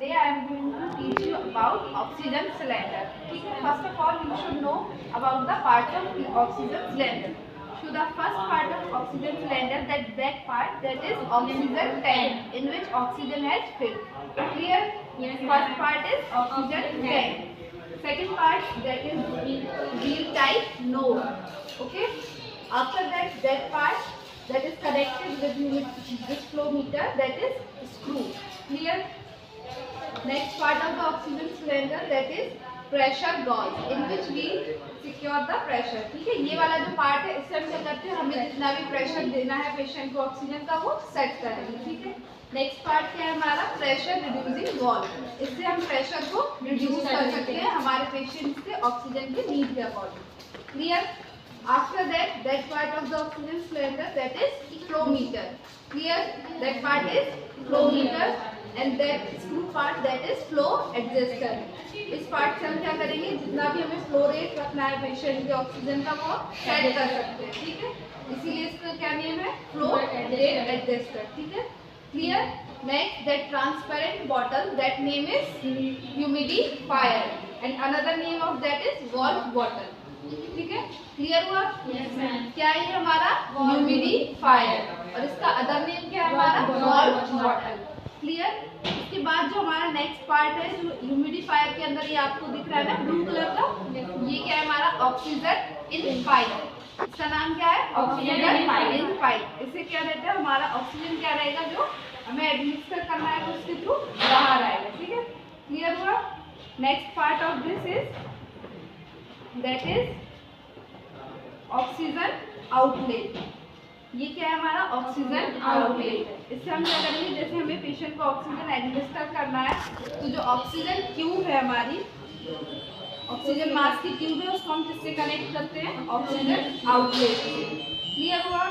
Today I am going to teach you about oxygen cylinder. ठीक है, first of all you should know about the part of oxygen cylinder. So the first part of oxygen cylinder, that black part, that is oxygen tank in which oxygen has filled. Clear? Yes. First part is oxygen tank. Second part, that is wheel type nose. Okay. After that part that is connected with this flow meter, that is screw. Clear? Next part of the oxygen cylinder, that is pressure gauge in which we secure the pressure. ठीक है, ये वाला जो part है इससे हम क्या करते हैं, हमें जितना भी प्रेशर देना है पेशेंट को ऑक्सीजन का वो सेट करेंगे. ठीक है. नेक्स्ट पार्ट क्या है हमारा, प्रेशर रिड्यूसिंग वाल्व. इससे हम प्रेशर को रिड्यूस कर सकते हैं हमारे पेशेंट के ऑक्सीजन के नीड के according. Clear? After that part of the oxygen cylinder, that is flow meter. Clear? That part is flow meter. And that screw part, that is flow adjuster. इस part से हम क्या करेंगे, जितना भी हमें फ्लो रेट रखना है पेशेंट के ऑक्सीजन का वो सेट कर सकते हैं. ठीक है, इसीलिए इसका क्या नेम है, फ्लो रेट एडजस्टर. ठीक है. Clear? Next, that transparent bottle, that name is humidifier and another name of that is valve bottle. ठीक है, क्लियर हुआ? yes, क्या है ये हमारा ह्यूमिडिफायर और इसका अदर नेम क्या है हमारा, वॉल्व बॉटल. क्लियर? इसके बाद जो हमारा नेक्स्ट पार्ट है, जो ह्यूमिडिफायर के अंदर ये आपको दिख रहा है ना ब्लू कलर का, ये क्या है हमारा, ऑक्सीजन इन पाइप. इसका नाम क्या है, ऑक्सीजन इन पाइप. इससे क्या रहता है, हमारा ऑक्सीजन क्या रहेगा जो हमें एडमिनिस्टर करना है तो उसके थ्रू बाहर आएगा. ठीक है, क्लियर हुआ? Next part of this is that is oxygen outlet. ये क्या है हमारा, ऑक्सीजन आउटलेट. इससे हम क्या करेंगे, जैसे हमें पेशेंट को ऑक्सीजन एडमिनिस्टर करना है तो जो ऑक्सीजन ट्यूब है हमारी, ऑक्सीजन मास्क की ट्यूब है, उसको हम किससे कनेक्ट करते हैं, ऑक्सीजन आउटलेट से. क्लियर हुआ?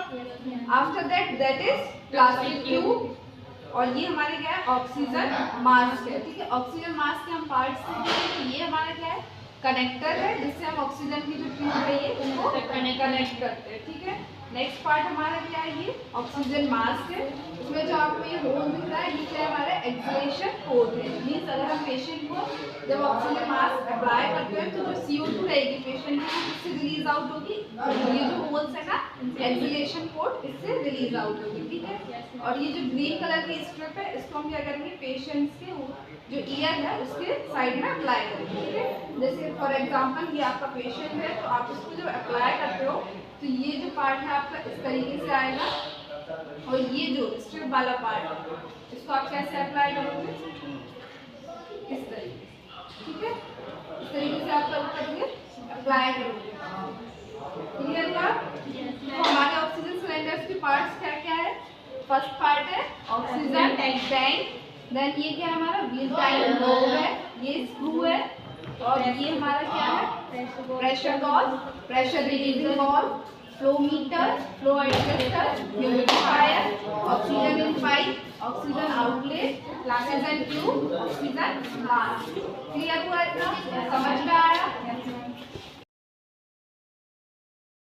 After that is plastic tube और ये हमारे क्या है, ऑक्सीजन मास्क है. ठीक है, ऑक्सीजन मास्क के हम पार्ट्स देखेंगे तो ये हमारा क्या है, कनेक्टर है जिससे हम ऑक्सीजन की जो ट्यूब है ये उनको कनेक्ट करते हैं. ठीक है. नेक्स्ट पार्ट हमारा क्या है, ये ऑक्सीजन मास्क है. इसमें जो आपको ये होल दिख रहा है, ये क्या है हमारा एक्सलेशन पोर्ट है. मीन्स अगर हम पेशेंट को जब ऑक्सीजन मास्क अप्लाई करते हैं तो जो CO2 रहेगी पेशेंट की इससे रिलीज आउट होगी. ये जो होल्स है ना, एक्सलेशन पोर्ट, इससे रिलीज आउट होगी. ठीक है. और ये जो ग्रीन कलर की स्ट्रिप है, इसको हम क्या करेंगे, पेशेंट्स के जो ईयर है उसके साइड में अप्लाई करेंगे. ठीक है. जैसे फॉर एग्जाम्पल ये आपका पेशेंट है तो आप इसको जब अप्लाई करते हो तो ये जो पार्ट है आपका इस तरीके से आएगा और ये जो स्ट्रिप वाला पार्ट है इसको आप कैसे अप्लाई करोगे, इस तरीके से. ठीक है, इस तरीके से आप क्या करोगे, अप्लाई करोगे. क्लियर हुआ? तो हमारे ऑक्सीजन सिलेंडर्स के पार्ट्स क्या क्या है. फर्स्ट पार्ट है ऑक्सीजन टैंक. देन ये क्या है हमारा, व्हील टाइप नोब है, ये स्क्रू है और ये हमारा क्या है, pressure gauge, pressure releasing valve, flow meter, flow adjuster, humidifier, oxygen in pipe, oxygen outlet, oxygen tube, oxygen mask. Clear हुआ? इतना समझ में आया?